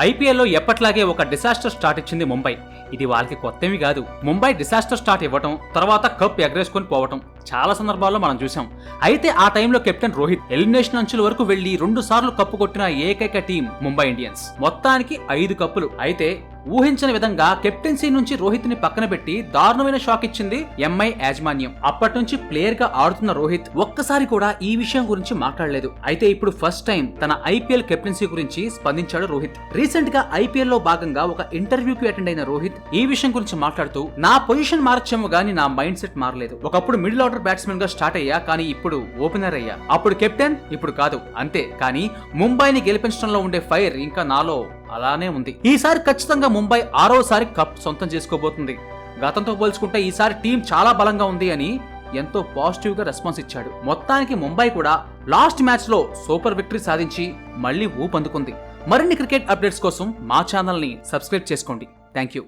ఐపీఎల్లో ఎప్పట్లాగే ఒక డిసాస్టర్ స్టార్ట్ ఇచ్చింది ముంబై. ఇది వాళ్ళకి కొత్తవి కాదు. ముంబై డిసాస్టర్ స్టార్ట్ ఇవ్వటం, తర్వాత కప్ ఎగరేసుకొని పోవటం చాలా సందర్భాల్లో మనం చూసాం. అయితే ఆ టైంలో కెప్టెన్ రోహిత్ ఎలిమినేషన్ అంచుల వరకు వెళ్లి 2 సార్లు కప్పు కొట్టిన ఏకైక టీం ముంబై ఇండియన్స్. మొత్తానికి 5 కప్పులు. అయితే ఊహించని విధంగా కెప్టెన్సీ నుంచి రోహిత్ ని పక్కన పెట్టి దారుణమైన షాక్ ఇచ్చింది ఎంఐ యాజమాన్యం. అప్పటి నుంచి ప్లేయర్ గా ఆడుతున్న రోహిత్ ఒక్కసారి కూడా ఈ విషయం గురించి మాట్లాడలేదు. అయితే ఇప్పుడు ఫస్ట్ టైం తన ఐపీఎల్ కెప్టెన్సీ గురించి స్పందించాడు రోహిత్. రీసెంట్ గా ఐపీఎల్ లో భాగంగా ఒక ఇంటర్వ్యూకి అటెండ్ అయిన రోహిత్ ఈ విషయం గురించి మాట్లాడుతూ, నా పొజిషన్ మార్చేమో గానీ నా మైండ్ సెట్ మారలేదు. ఒకప్పుడు మిడిల్ ఆర్డర్ బ్యాట్స్మెన్ గా స్టార్ట్ అయ్యా, కానీ ఇప్పుడు ఓపెనర్ అయ్యా. అప్పుడు కెప్టెన్, ఇప్పుడు కాదు, అంతే. కానీ ముంబైని గెలిపించడంలో ఉండే ఫైర్ ఇంకా నాలో అలానే ఉంది. ఈసారి ఖచ్చితంగా ముంబై 6వసారి కప్ సొంతం చేసుకోబోతుంది. గతంతో పోల్చుకుంటే ఈసారి టీం చాలా బలంగా ఉంది అని ఎంతో పాజిటివ్ గా రెస్పాన్స్ ఇచ్చాడు. మొత్తానికి ముంబై కూడా లాస్ట్ మ్యాచ్ లో సూపర్ విక్టరీ సాధించి మళ్లీ ఊపందుకుంది. మరిన్ని క్రికెట్ అప్డేట్స్ కోసం మా ఛానల్ ని సబ్స్క్రైబ్ చేసుకోండి. Thank you.